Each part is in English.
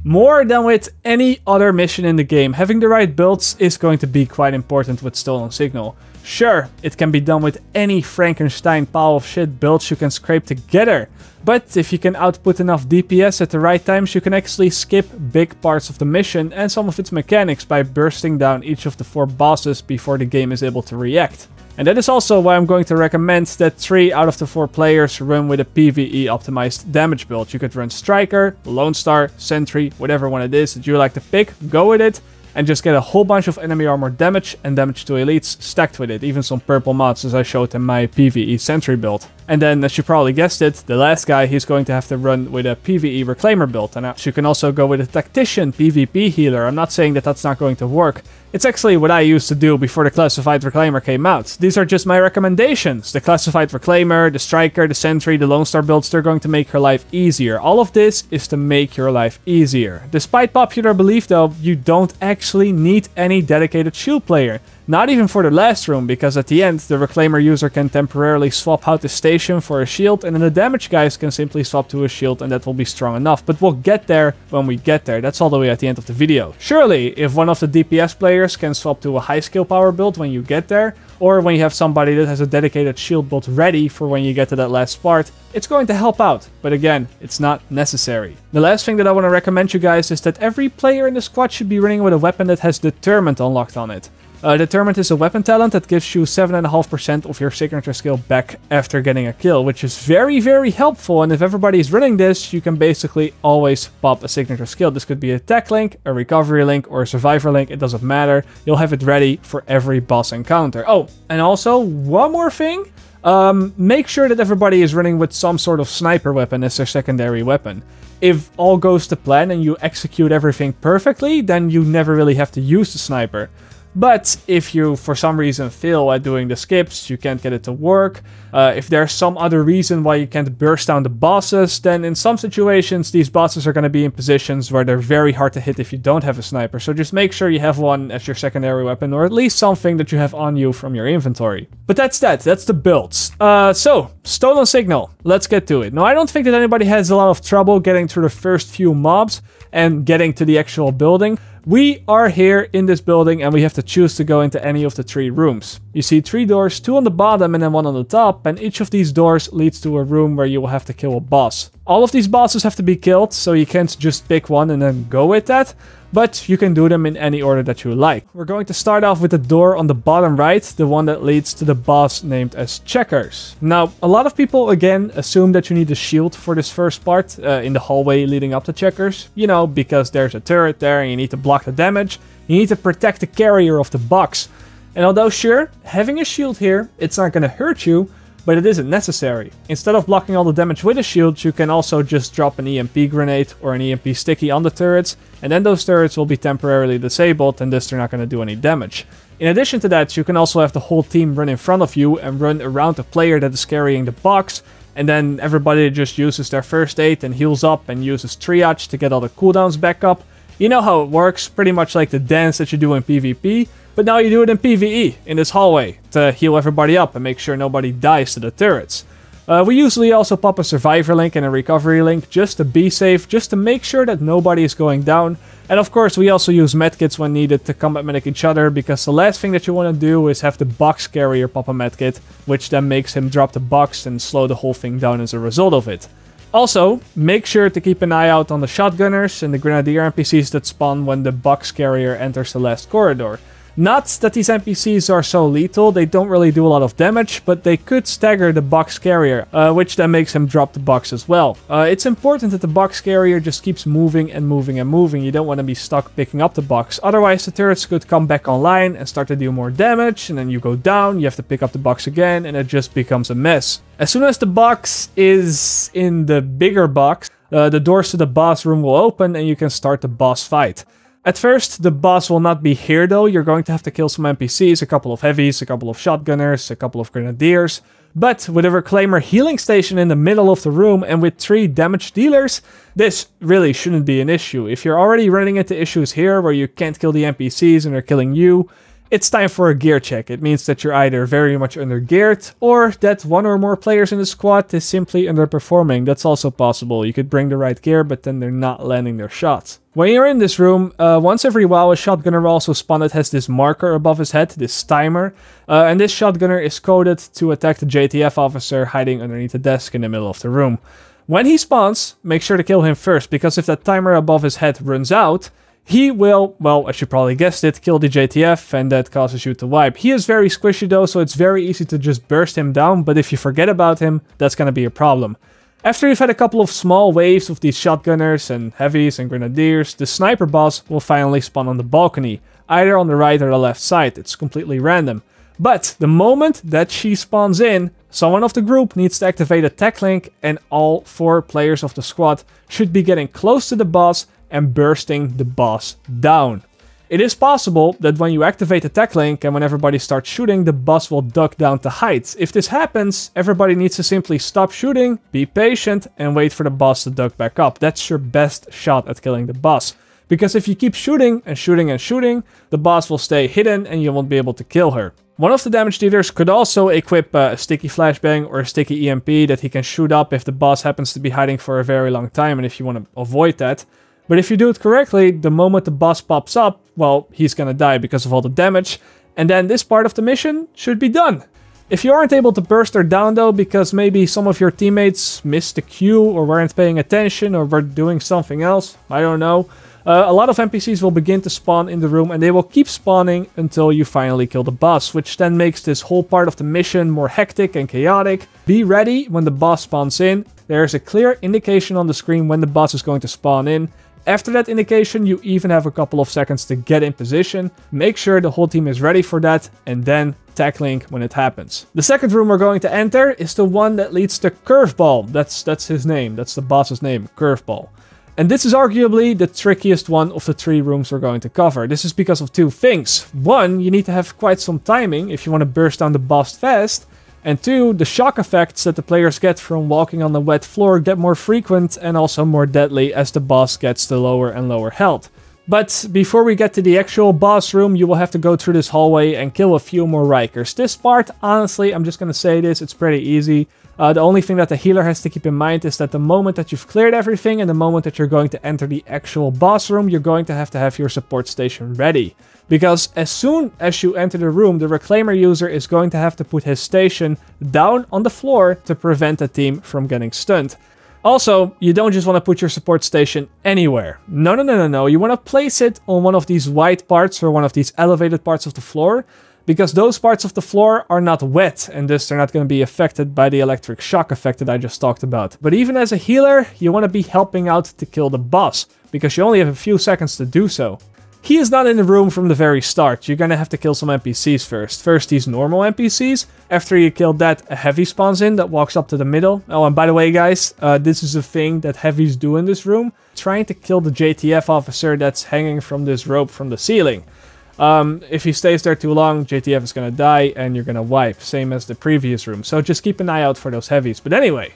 More than with any other mission in the game, having the right builds is going to be quite important with Stolen Signal. Sure, it can be done with any Frankenstein pile of shit builds you can scrape together, but if you can output enough DPS at the right times, you can actually skip big parts of the mission and some of its mechanics by bursting down each of the 4 bosses before the game is able to react. And that is also why I'm going to recommend that 3 out of the 4 players run with a PvE optimized damage build. You could run Striker, Lone Star, Sentry, whatever one it is that you like to pick, go with it, and just get a whole bunch of enemy armor damage and damage to elites stacked with it, even some purple mods as I showed in my PvE Sentry build. And then, as you probably guessed it, the last guy, he's going to have to run with a PvE Reclaimer build. And you can also go with a Tactician PvP healer. I'm not saying that that's not going to work. It's actually what I used to do before the Classified Reclaimer came out. These are just my recommendations. The Classified Reclaimer, the Striker, the Sentry, the Lone Star builds, they're going to make your life easier. All of this is to make your life easier. Despite popular belief though, you don't actually need any dedicated shield player. Not even for the last room, because at the end, the Reclaimer user can temporarily swap out the station for a shield, and then the damage guys can simply swap to a shield, and that will be strong enough. But we'll get there when we get there. That's all the way at the end of the video. Surely, if one of the DPS players can swap to a high skill power build when you get there, or when you have somebody that has a dedicated shield build ready for when you get to that last part, it's going to help out. But again, it's not necessary. The last thing that I want to recommend you guys is that every player in the squad should be running with a weapon that has Determined unlocked on it. Determined is a weapon talent that gives you 7.5% of your signature skill back after getting a kill, which is very, very helpful. And if everybody is running this, you can basically always pop a signature skill. This could be a tech link, a recovery link, or a survivor link. It doesn't matter. You'll have it ready for every boss encounter. Oh, and also one more thing. Make sure that everybody is running with some sort of sniper weapon as their secondary weapon. If all goes to plan and you execute everything perfectly, then you never really have to use the sniper. But if you, for some reason, fail at doing the skips, you can't get it to work, if there's some other reason why you can't burst down the bosses, then in some situations, these bosses are going to be in positions where they're very hard to hit if you don't have a sniper. So just make sure you have one as your secondary weapon, or at least something that you have on you from your inventory. But that's the builds. So, Stolen Signal, let's get to it. Now, I don't think that anybody has a lot of trouble getting through the first few mobs and getting to the actual building. We are here in this building and we have to choose to go into any of the 3 rooms. You see 3 doors, 2 on the bottom and then 1 on the top, and each of these doors leads to a room where you will have to kill a boss. All of these bosses have to be killed, so you can't just pick one and then go with that, but you can do them in any order that you like. We're going to start off with the door on the bottom right, the one that leads to the boss named as Checkers. Now, a lot of people, again, assume that you need a shield for this first part in the hallway leading up to Checkers. You know, because there's a turret there and you need to block the damage. You need to protect the carrier of the box. And although sure, having a shield here, it's not going to hurt you, but it isn't necessary. Instead of blocking all the damage with a shield, you can also just drop an EMP grenade or an EMP sticky on the turrets, and then those turrets will be temporarily disabled and thus they're not going to do any damage. In addition to that, you can also have the whole team run in front of you and run around the player that is carrying the box, and then everybody just uses their first aid and heals up and uses triage to get all the cooldowns back up. You know how it works, pretty much like the dance that you do in PvP, but now you do it in PvE, in this hallway, to heal everybody up and make sure nobody dies to the turrets. We usually also pop a survivor link and a recovery link just to be safe, just to make sure that nobody is going down. And of course, we also use medkits when needed to combat medic each other, because the last thing that you want to do is have the box carrier pop a medkit, which then makes him drop the box and slow the whole thing down as a result of it. Also, make sure to keep an eye out on the shotgunners and the grenadier NPCs that spawn when the box carrier enters the last corridor. Not that these NPCs are so lethal, they don't really do a lot of damage, but they could stagger the box carrier, which then makes him drop the box as well. It's important that the box carrier just keeps moving and moving and moving. You don't want to be stuck picking up the box, otherwise the turrets could come back online and start to do more damage, and then you go down, you have to pick up the box again, and it just becomes a mess. As soon as the box is in the bigger box, the doors to the boss room will open and you can start the boss fight. At first, the boss will not be here though. You're going to have to kill some NPCs, a couple of heavies, a couple of shotgunners, a couple of grenadiers. But with a Reclaimer healing station in the middle of the room and with 3 damage dealers, this really shouldn't be an issue. If you're already running into issues here where you can't kill the NPCs and they're killing you, it's time for a gear check. It means that you're either very much under-geared, or that one or more players in the squad is simply underperforming. That's also possible. You could bring the right gear, but then they're not landing their shots. When you're in this room, once every while a shotgunner will also spawn that has this marker above his head, this timer. And this shotgunner is coded to attack the JTF officer hiding underneath the desk in the middle of the room. When he spawns, make sure to kill him first, because if that timer above his head runs out, he will, well, as you probably guessed it, kill the JTF, and that causes you to wipe. He is very squishy though, so it's very easy to just burst him down, but if you forget about him, that's gonna be a problem. After you've had a couple of small waves of these shotgunners and heavies and grenadiers, the sniper boss will finally spawn on the balcony, either on the right or the left side. It's completely random. But the moment that she spawns in, someone of the group needs to activate a tech link, and all 4 players of the squad should be getting close to the boss and bursting the boss down. It is possible that when you activate the tech link and when everybody starts shooting, the boss will duck down to hide. If this happens, everybody needs to simply stop shooting, be patient, and wait for the boss to duck back up. That's your best shot at killing the boss. Because if you keep shooting and shooting and shooting, the boss will stay hidden and you won't be able to kill her. One of the damage dealers could also equip a sticky flashbang or a sticky EMP that he can shoot up if the boss happens to be hiding for a very long time and if you want to avoid that. But if you do it correctly, the moment the boss pops up, well, he's gonna die because of all the damage, and then this part of the mission should be done. If you aren't able to burst her down though, because maybe some of your teammates missed the cue or weren't paying attention or were doing something else, I don't know, a lot of NPCs will begin to spawn in the room and they will keep spawning until you finally kill the boss, which then makes this whole part of the mission more hectic and chaotic. Be ready when the boss spawns in. There is a clear indication on the screen when the boss is going to spawn in. After that indication, you even have a couple of seconds to get in position. Make sure the whole team is ready for that, and then tech link when it happens. The second room we're going to enter is the one that leads to Curveball. That's his name. That's the boss's name, Curveball. And this is arguably the trickiest one of the 3 rooms we're going to cover. This is because of 2 things. 1, you need to have quite some timing if you want to burst down the boss fast. And 2, the shock effects that the players get from walking on the wet floor get more frequent and also more deadly as the boss gets to lower and lower health. But before we get to the actual boss room, you will have to go through this hallway and kill a few more Rikers. This part, honestly, I'm just gonna say this, it's pretty easy. The only thing that the healer has to keep in mind is that the moment that you've cleared everything and the moment that you're going to enter the actual boss room, you're going to have your support station ready. Because as soon as you enter the room, the Reclaimer user is going to have to put his station down on the floor to prevent the team from getting stunned. Also, you don't just want to put your support station anywhere. No. You want to place it on one of these white parts or one of these elevated parts of the floor, because those parts of the floor are not wet and thus they're not going to be affected by the electric shock effect that I just talked about. But even as a healer, you want to be helping out to kill the boss, because you only have a few seconds to do so. He is not in the room from the very start. You're gonna have to kill some NPCs first. First these normal NPCs. After you kill that, a heavy spawns in that walks up to the middle. Oh, and by the way guys, this is a thing that heavies do in this room. Trying to kill the JTF officer that's hanging from this rope from the ceiling. If he stays there too long, JTF is gonna die and you're gonna wipe. Same as the previous room. So just keep an eye out for those heavies. But anyway,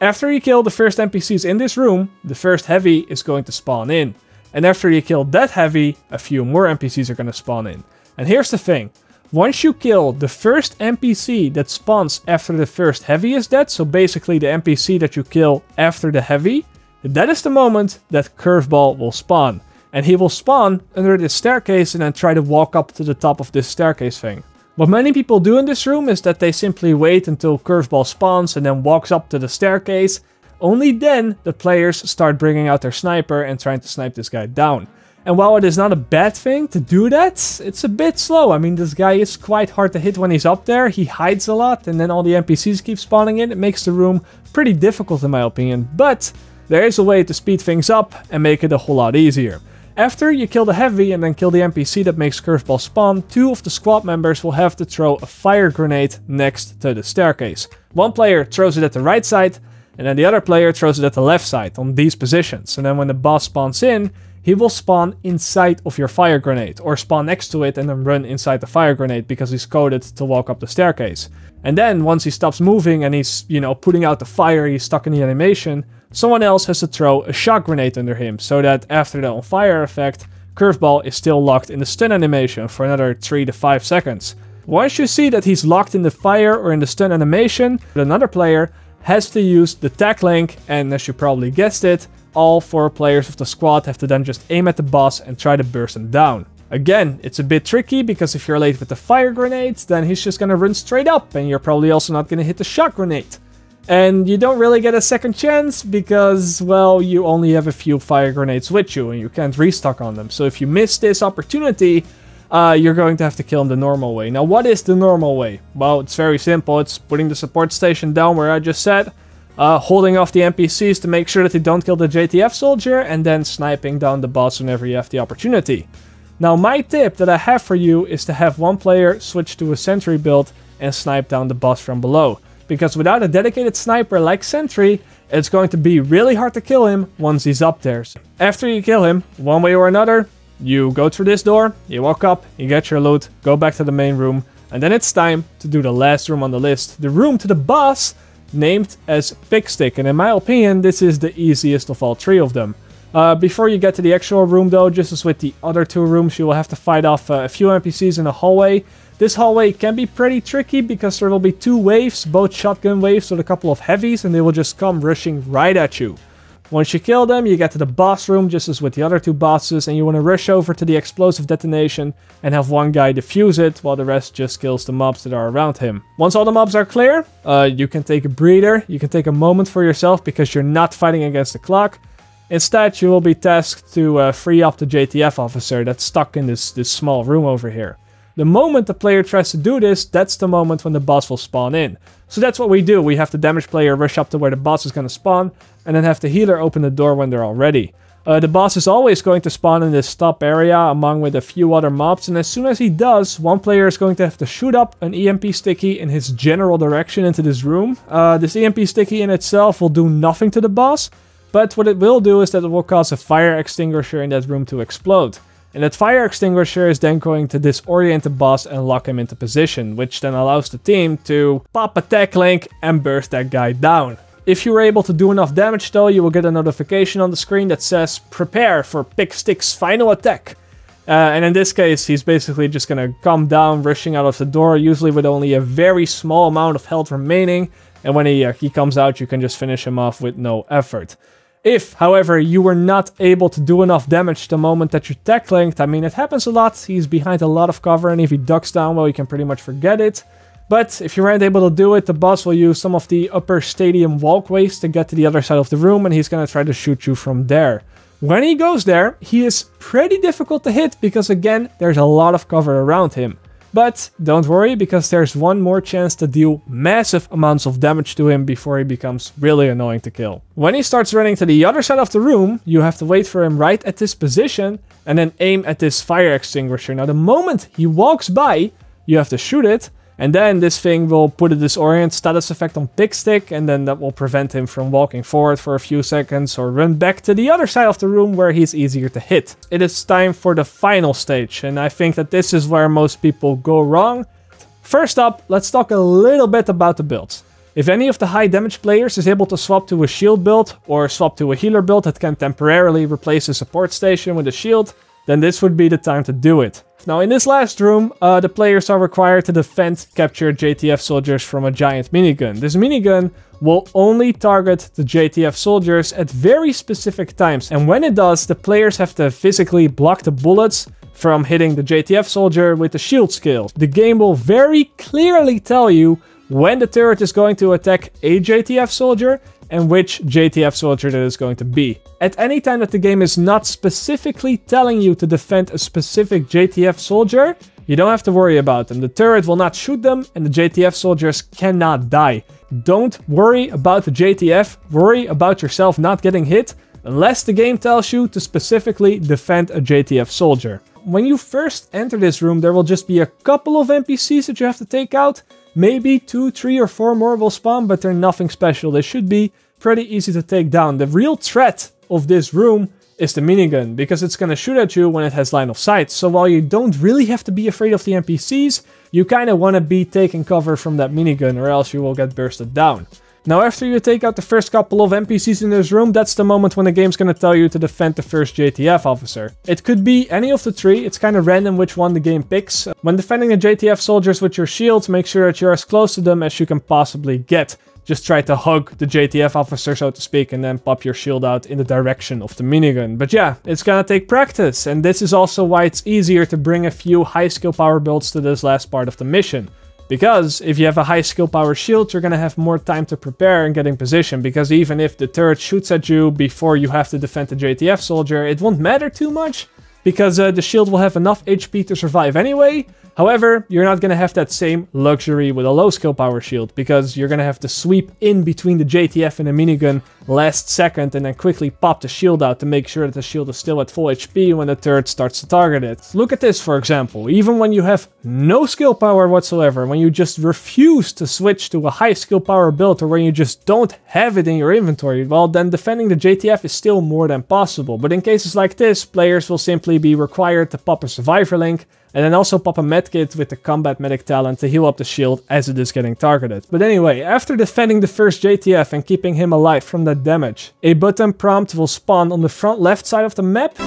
after you kill the first NPCs in this room, the first heavy is going to spawn in. And after you kill that heavy, a few more NPCs are going to spawn in. And here's the thing. Once you kill the first NPC that spawns after the first heavy is dead, so basically the NPC that you kill after the heavy, that is the moment that Curveball will spawn. And he will spawn under this staircase and then try to walk up to the top of this staircase thing. What many people do in this room is that they simply wait until Curveball spawns and then walks up to the staircase. Only then the players start bringing out their sniper and trying to snipe this guy down. And while it is not a bad thing to do that, it's a bit slow. I mean, this guy is quite hard to hit when he's up there. He hides a lot and then all the NPCs keep spawning in. It makes the room pretty difficult in my opinion. But there is a way to speed things up and make it a whole lot easier. After you kill the heavy and then kill the NPC that makes Curveball spawn, 2 of the squad members will have to throw a fire grenade next to the staircase. One player throws it at the right side, and then the other player throws it at the left side, on these positions. And then when the boss spawns in, he will spawn inside of your fire grenade, or spawn next to it and then run inside the fire grenade because he's coded to walk up the staircase. And then once he stops moving and he's, putting out the fire, he's stuck in the animation, someone else has to throw a shock grenade under him, so that after the on fire effect, Curveball is still locked in the stun animation for another 3 to 5 seconds. Once you see that he's locked in the fire or in the stun animation, another player has to use the tech link, and as you probably guessed it, all 4 players of the squad have to then just aim at the boss and try to burst him down. Again, it's a bit tricky because if you're late with the fire grenade, then he's just gonna run straight up and you're probably also not gonna hit the shock grenade. And you don't really get a second chance because, well, you only have a few fire grenades with you and you can't restock on them. So if you miss this opportunity, you're going to have to kill him the normal way. Now, what is the normal way? Well, it's very simple. It's putting the support station down where I just said, holding off the NPCs to make sure that they don't kill the JTF soldier, and then sniping down the boss whenever you have the opportunity. Now, my tip that I have for you is to have one player switch to a sentry build and snipe down the boss from below. Because without a dedicated sniper like Sentry, it's going to be really hard to kill him once he's up there. So after you kill him, one way or another, you go through this door, you walk up, you get your loot, go back to the main room, and then it's time to do the last room on the list. The room to the boss, named as Pigstick, and in my opinion, this is the easiest of all 3 of them. Before you get to the actual room though, just as with the other 2 rooms, you will have to fight off a few NPCs in a hallway. This hallway can be pretty tricky because there will be 2 waves, both shotgun waves with a couple of heavies, and they will just come rushing right at you. Once you kill them, you get to the boss room, just as with the other 2 bosses, and you want to rush over to the explosive detonation and have one guy defuse it, while the rest just kills the mobs that are around him. Once all the mobs are clear, you can take a breather, you can take a moment for yourself because you're not fighting against the clock. Instead, you will be tasked to free up the JTF officer that's stuck in this small room over here. The moment the player tries to do this, that's the moment when the boss will spawn in. So that's what we do. We have the damaged player rush up to where the boss is going to spawn, and then have the healer open the door when they're all ready. The boss is always going to spawn in this top area among with a few other mobs, and as soon as he does, one player is going to have to shoot up an EMP sticky in his general direction into this room. This EMP sticky in itself will do nothing to the boss, but what it will do is that it will cause a fire extinguisher in that room to explode. And that fire extinguisher is then going to disorient the boss and lock him into position, which then allows the team to pop a tech link and burst that guy down. If you were able to do enough damage though, you will get a notification on the screen that says, "Prepare for Pigstick's final attack." And in this case, he's basically just gonna come down, rushing out of the door, usually with only a very small amount of health remaining. And when he comes out, you can just finish him off with no effort. If, however, you were not able to do enough damage the moment that you tech linked, I mean, it happens a lot. He's behind a lot of cover, and if he ducks down, well, you can pretty much forget it. But if you weren't able to do it, the boss will use some of the upper stadium walkways to get to the other side of the room, and he's gonna try to shoot you from there. When he goes there, he is pretty difficult to hit because, again, there's a lot of cover around him. But don't worry, because there's one more chance to deal massive amounts of damage to him before he becomes really annoying to kill. When he starts running to the other side of the room, you have to wait for him right at this position and then aim at this fire extinguisher. Now, the moment he walks by, you have to shoot it, and then this thing will put a disorient status effect on Pigstick, and then that will prevent him from walking forward for a few seconds or run back to the other side of the room where he's easier to hit. It is time for the final stage, and I think that this is where most people go wrong. First up, let's talk a little bit about the builds. If any of the high damage players is able to swap to a shield build or swap to a healer build that can temporarily replace a support station with a shield, then this would be the time to do it. Now, in this last room, the players are required to defend captured JTF soldiers from a giant minigun. This minigun will only target the JTF soldiers at very specific times, and when it does, the players have to physically block the bullets from hitting the JTF soldier with the shield skill. The game will very clearly tell you when the turret is going to attack a JTF soldier and which JTF soldier that is going to be. At any time that the game is not specifically telling you to defend a specific JTF soldier, you don't have to worry about them. The turret will not shoot them and the JTF soldiers cannot die. Don't worry about the JTF, worry about yourself not getting hit unless the game tells you to specifically defend a JTF soldier. When you first enter this room, there will just be a couple of NPCs that you have to take out. Maybe 2, 3, or 4 more will spawn, but they're nothing special. They should be pretty easy to take down. The real threat of this room is the minigun, because it's gonna shoot at you when it has line of sight. So while you don't really have to be afraid of the NPCs, you kind of want to be taking cover from that minigun, or else you will get bursted down. Now after you take out the first couple of NPCs in this room, that's the moment when the game's gonna tell you to defend the first JTF officer. It could be any of the three, it's kind of random which one the game picks. When defending the JTF soldiers with your shields, make sure that you're as close to them as you can possibly get. Just try to hug the JTF officer, so to speak, and then pop your shield out in the direction of the minigun. But yeah, it's gonna take practice, and this is also why it's easier to bring a few high skill power builds to this last part of the mission. Because if you have a high skill power shield, you're gonna have more time to prepare and get in position, because even if the turret shoots at you before you have to defend the JTF soldier, it won't matter too much, because the shield will have enough HP to survive anyway. However, you're not gonna have that same luxury with a low skill power shield, because you're gonna have to sweep in between the JTF and the minigun last second and then quickly pop the shield out to make sure that the shield is still at full HP when the turret starts to target it. Look at this, for example. Even when you have no skill power whatsoever, when you just refuse to switch to a high skill power build, or when you just don't have it in your inventory, well, then defending the JTF is still more than possible. But in cases like this, players will simply be required to pop a survivor link, and then also pop a medkit with the combat medic talent to heal up the shield as it is getting targeted. But anyway, after defending the first JTF and keeping him alive from that damage, a button prompt will spawn on the front left side of the map.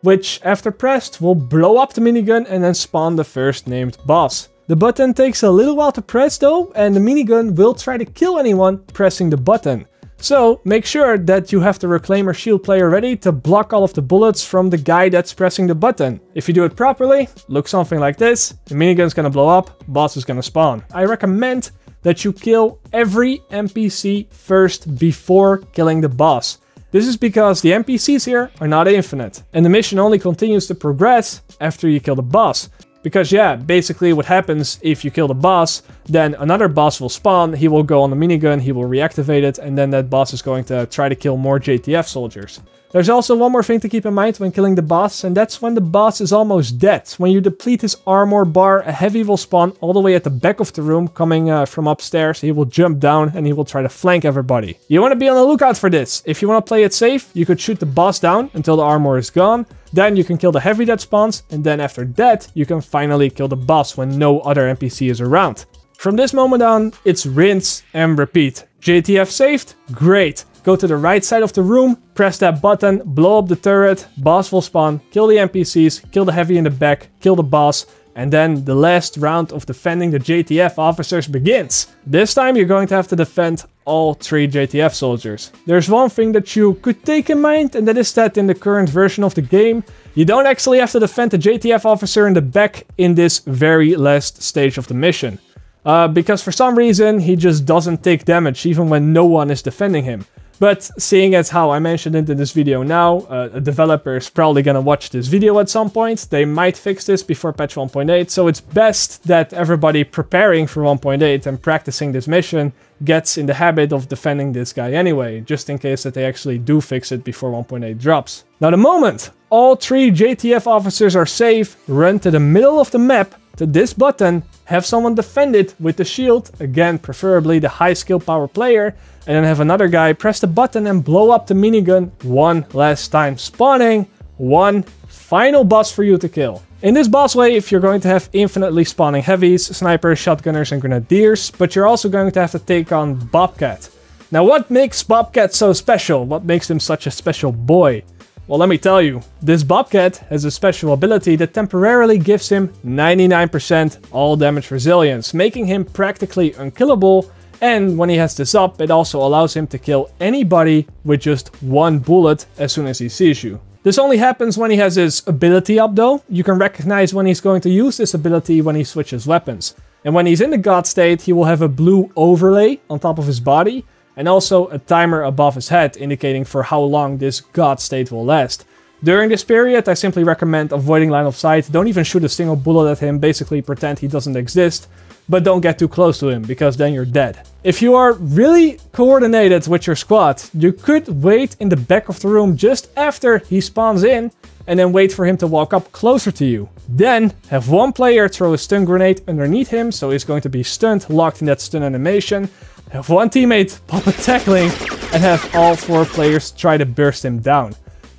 Which, after pressed, will blow up the minigun and then spawn the first named boss. The button takes a little while to press though, and the minigun will try to kill anyone pressing the button. So make sure that you have the Reclaimer shield player ready to block all of the bullets from the guy that's pressing the button. If you do it properly, look something like this, the minigun's gonna blow up, boss is gonna spawn. I recommend that you kill every NPC first before killing the boss. This is because the NPCs here are not infinite, and the mission only continues to progress after you kill the boss. Because yeah, basically what happens if you kill the boss, then another boss will spawn, he will go on the minigun, he will reactivate it, and then that boss is going to try to kill more JTF soldiers. There's also one more thing to keep in mind when killing the boss, and that's when the boss is almost dead. When you deplete his armor bar, a heavy will spawn all the way at the back of the room, coming from upstairs. He will jump down and he will try to flank everybody. You want to be on the lookout for this. If you want to play it safe, you could shoot the boss down until the armor is gone. Then you can kill the heavy that spawns, and then after that, you can finally kill the boss when no other NPC is around. From this moment on, it's rinse and repeat. JTF saved? Great. Go to the right side of the room, press that button, blow up the turret, boss will spawn, kill the NPCs, kill the heavy in the back, kill the boss, and then the last round of defending the JTF officers begins. This time you're going to have to defend all 3 JTF soldiers. There's one thing that you could take in mind, and that is that in the current version of the game, you don't actually have to defend the JTF officer in the back in this very last stage of the mission. Because for some reason he just doesn't take damage even when no one is defending him. But seeing as how I mentioned it in this video now, a developer is probably gonna watch this video at some point. They might fix this before patch 1.8, so it's best that everybody preparing for 1.8 and practicing this mission gets in the habit of defending this guy anyway, just in case that they actually do fix it before 1.8 drops. Now the moment all 3 JTF officers are safe, run to the middle of the map, to this button, have someone defend it with the shield, again preferably the high skill power player, and then have another guy press the button and blow up the minigun one last time, spawning one final boss for you to kill. In this boss wave, you're going to have infinitely spawning heavies, snipers, shotgunners and grenadiers, but you're also going to have to take on Bobcat. Now what makes Bobcat so special? What makes him such a special boy? Well, let me tell you, this Bobcat has a special ability that temporarily gives him 99% all damage resilience, making him practically unkillable, and when he has this up, it also allows him to kill anybody with just 1 bullet as soon as he sees you. This only happens when he has his ability up though. You can recognize when he's going to use this ability when he switches weapons. And when he's in the God state, he will have a blue overlay on top of his body, and also a timer above his head indicating for how long this God state will last. During this period, I simply recommend avoiding line of sight. Don't even shoot a single bullet at him, basically pretend he doesn't exist, but don't get too close to him, because then you're dead. If you are really coordinated with your squad, you could wait in the back of the room just after he spawns in, and then wait for him to walk up closer to you. Then have one player throw a stun grenade underneath him, so he's going to be stunned, locked in that stun animation. Have one teammate pop a tackling, and have all 4 players try to burst him down.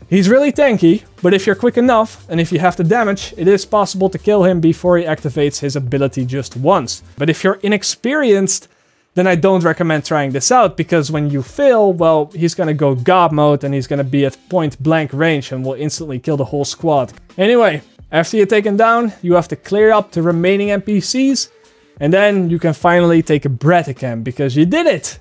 He's really tanky, but if you're quick enough, and if you have the damage, it is possible to kill him before he activates his ability just once. But if you're inexperienced, then I don't recommend trying this out, because when you fail, well, he's gonna go God mode and he's gonna be at point blank range and will instantly kill the whole squad. Anyway, after you take him down, you have to clear up the remaining NPCs, and then you can finally take a breath again, because you did it!